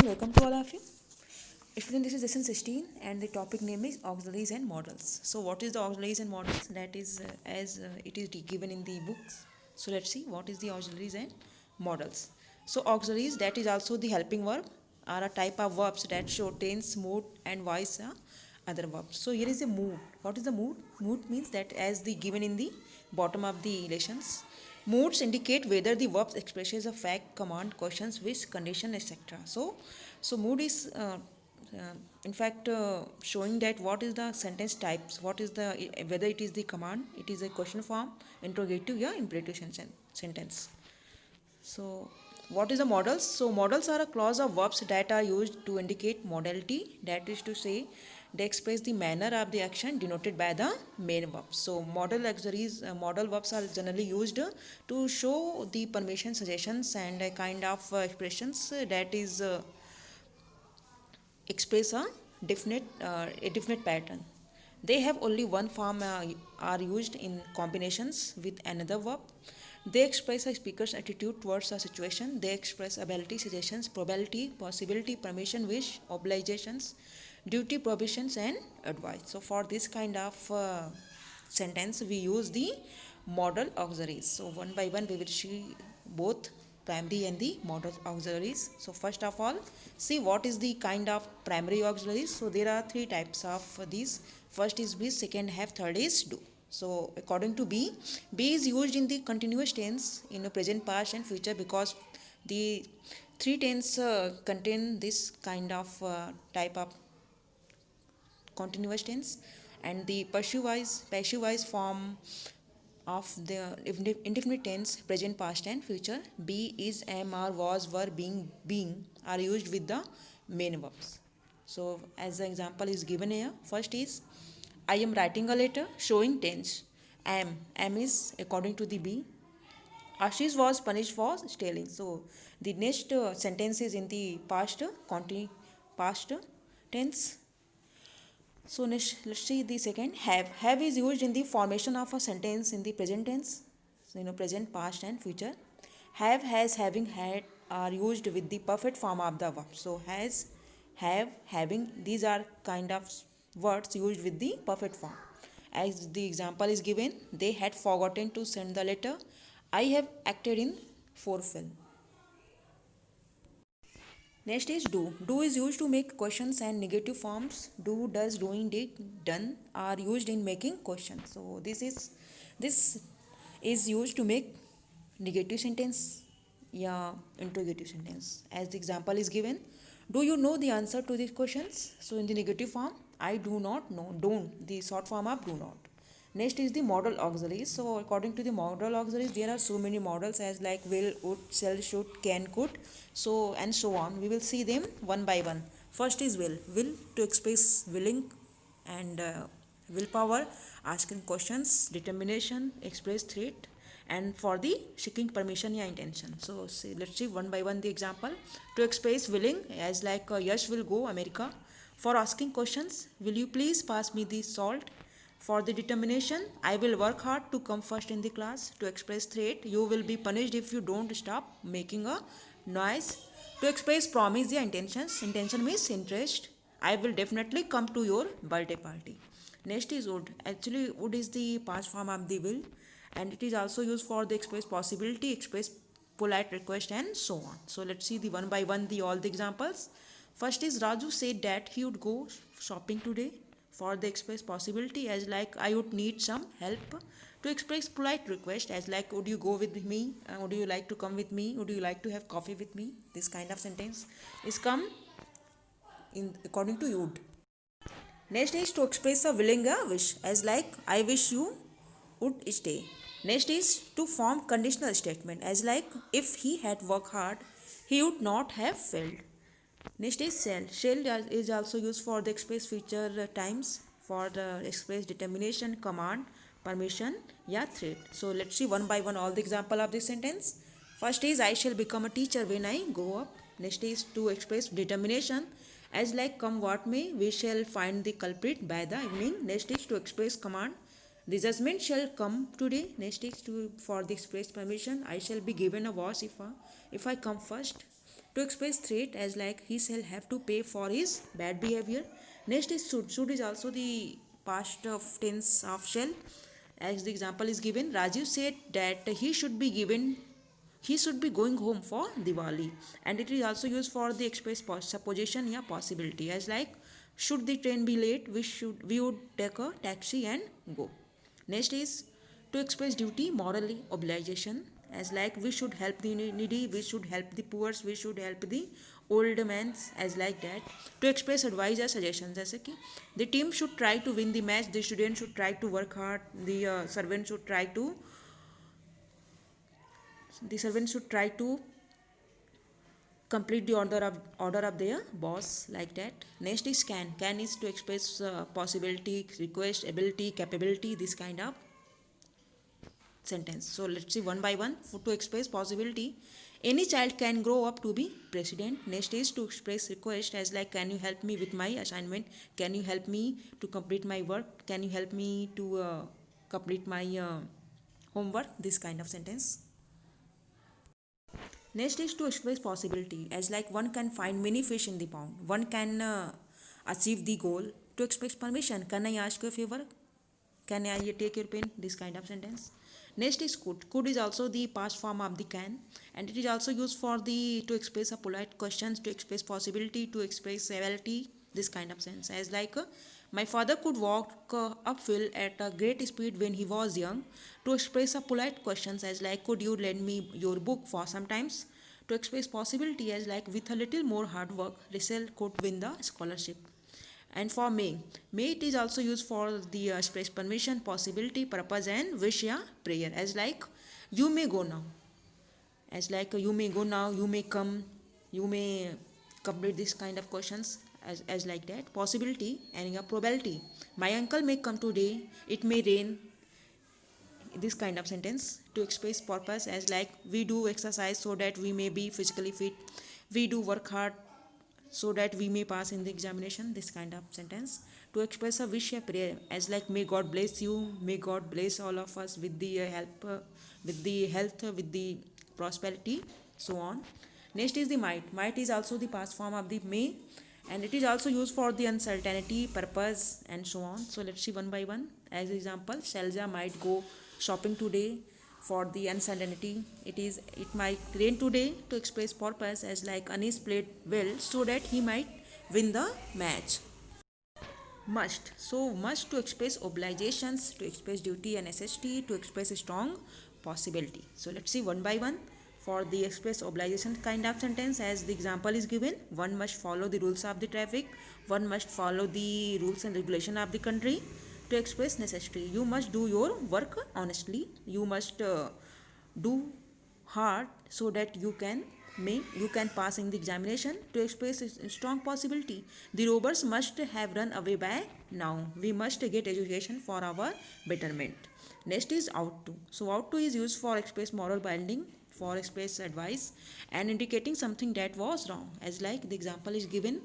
student, welcome to all of you. Student, this is lesson 16 and the topic name is auxiliaries and models. So what is the auxiliaries and models? That is as it is given in the books. So let's see what is the auxiliaries and models. So auxiliaries, that is also the helping verb, are a type of verbs that show tense, mood and voice other verbs. So here is the mood. What is the mood? Mood means that as the given in the bottom of the lessons. Moods indicate whether the verbs expresses a fact, command, questions, wish, condition, etc. So mood is in fact showing that what is the sentence types, what is the whether it is the command, it is a question form, interrogative, yeah, imperative sentence. So what is the models? So models are a clause of verbs that are used to indicate modality, that is to say they express the manner of the action denoted by the main verb. So model verbs are generally used to show the permission, suggestions and a kind of expressions that is express a definite pattern. They have only one form, are used in combinations with another verb. They express a speaker's attitude towards a situation. They express ability, suggestions, probability, possibility, permission, wish, obligations, duty, prohibitions, and advice. So for this kind of sentence, we use the modal auxiliaries. So one by one, we will see both primary and the modal auxiliaries. So first of all, see what is the kind of primary auxiliaries. So there are three types of these. First is be, second have, third is do. So according to be is used in the continuous tense in the present, past and future because the three tense contain this kind of type of continuous tense, and the passive wise form of the indefinite tense, present, past and future, be, is, am, are, was, were, being are used with the main verbs. So as the example is given here, first is I am writing a letter, showing tense. Am is according to the be. Ashish was punished for stealing. So the next sentence is in the past tense. So let's see the second have. Have is used in the formation of a sentence in the present tense. So, present, past, and future. Have, has, having, had are used with the perfect form of the verb. So has, have, having, these are kind of words used with the perfect form. As the example is given, they had forgotten to send the letter. I have acted in forefall. Next is do. Do is used to make questions and negative forms. Do, does, doing, did, done are used in making questions. So this is used to make negative sentence, yeah, interrogative sentence. As the example is given, do you know the answer to these questions? So in the negative form, I do not know. Don't, the short form of do not. Next is the modal auxiliaries. So according to the modal auxiliaries, there are so many models as like will, would, shall, should, can, could, so and so on. We will see them one by one. First is will. Will to express willing and willpower, asking questions, determination, express threat, and for the seeking permission या intention. So let's see one by one the example. To express willing as like Yash will go America. For asking questions, will you please pass me the salt? For the determination, I will work hard to come first in the class. To express threat, you will be punished if you don't stop making a noise. To express promise, the intentions. Intention means interest. I will definitely come to your birthday party. Next is would. Actually, would is the past form of the will, and it is also used for the express possibility, express polite request, and so on. So let's see the one by one the all the examples. First is Raju said that he would go shopping today. For the express possibility as like I would need some help. To express polite request as like would you go with me, would you like to come with me, would you like to have coffee with me, this kind of sentence is come in according to you. Next is to express a willing a wish as like I wish you would stay. Next is to form conditional statement as like if he had worked hard he would not have failed. Next is shall. Shall is also used for the express future times, for the express determination, command, permission, yeah, threat. So let's see one by one all the example of this sentence. First is I shall become a teacher when I grow up. Next is to express determination as like come what may, we shall find the culprit by the evening. Next is to express command. The judgment shall come today. Next is to for the express permission. I shall be given a wash if I come first. To To express threat as like he shall have to pay for his bad behavior. Next is should. Should is also the past of tense of shall. As the example is given, Rajiv said that he should be going home for Diwali, and it is also used for the express supposition या possibility as like should the train be late we would take a taxi and go. Next is to express duty morally obligation as like we should help the needy, we should help the poor, we should help the old men as like that. To express advice or suggestions जैसे कि the team should try to win the match, the student should try to work hard, the servant should try to complete the order of their boss like that. Next is can is to express possibility, request, ability, capability, this kind of sentence. So let's see one by one. To express possibility, any child can grow up to be president. Next is to express request as like can you help me with my assignment, can you help me to complete my work, can you help me to complete my homework, this kind of sentence. Next is to express possibility as like one can find many fish in the pond, one can achieve the goal. To express permission, can I ask you a favor, can I take your pen, this kind of sentence. Next is could is also the past form of the can, and it is also used for the to express a polite questions, to express possibility, to express severity, this kind of sense as like my father could walk uphill at a great speed when he was young. To express a polite questions as like could you lend me your book for sometimes. To express possibility as like with a little more hard work Rachel could win the scholarship. And for may it is also used for the express permission, possibility, purpose and wish या prayer as like you may go now, as like you may go now, you may come, you may complete this kind of questions as like that. Possibility and a probability, my uncle may come today, it may rain, this kind of sentence. To express purpose as like we do exercise so that we may be physically fit, we do work hard so that we may pass in the examination, this kind of sentence. To express a wish, a prayer as like may God bless you, may God bless all of us with the help, with the health, with the prosperity, so on. Next is the might is also the past form of the may, and it is also used for the uncertainty, purpose and so on. So let's see one by one. As example, Shalja might go shopping today for the uncertainty, it might rain today. To express purpose as like Anis played well so that he might win the match. Must, so must to express obligations, to express duty and necessity, to express a strong possibility. So let's see one by one. For the express obligation kind of sentence, as the example is given, one must follow the rules of the traffic, one must follow the rules and regulation of the country. To express necessity, you must do your work honestly, you must do hard so that you can pass in the examination. To express a strong possibility, the robbers must have run away by now, we must get education for our betterment. Next is ought to, so ought to is used for express moral binding, for express advice and indicating something that was wrong, as like the example is given,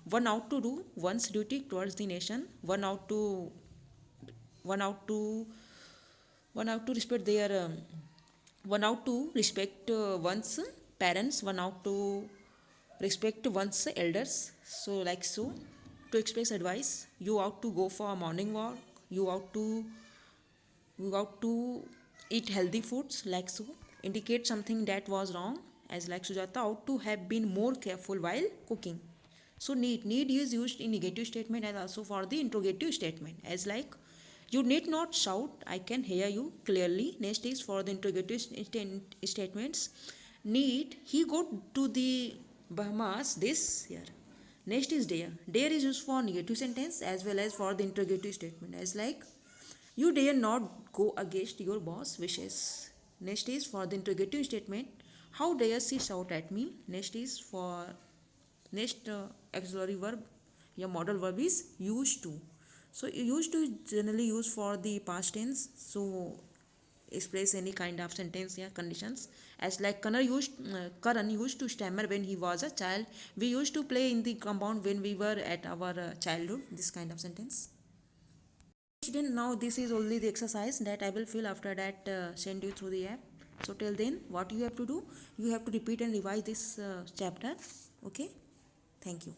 one ought to do one's duty towards the nation, one out to one out to respect their one out to respect one's parents, one out to respect one's elders, so like so. To express advice, you ought to go for a morning walk, you ought to eat healthy foods, like so. Indicate something that was wrong, as like Sujata ought to have been more careful while cooking. So need is used in negative statement and also for the interrogative statement, as like you need not shout, I can hear you clearly. Next is for the interrogative statements, need he go to the Bahamas this year. Next is dare is used for negative sentence as well as for the interrogative statement, as like you dare not go against your boss wishes. Next is for the interrogative statement, how dare she shout at me. Next is for next auxiliary verb, your model verb is used to. So used to is generally used for the past tense, so express any kind of sentence या conditions, as like Karan used to stammer when he was a child, we used to play in the compound when we were at our childhood, this kind of sentence. Student, now this is only the exercise that I will fill, after that send you through the app. So till then, what you have to do, you have to repeat and revise this chapter. Okay, thank you.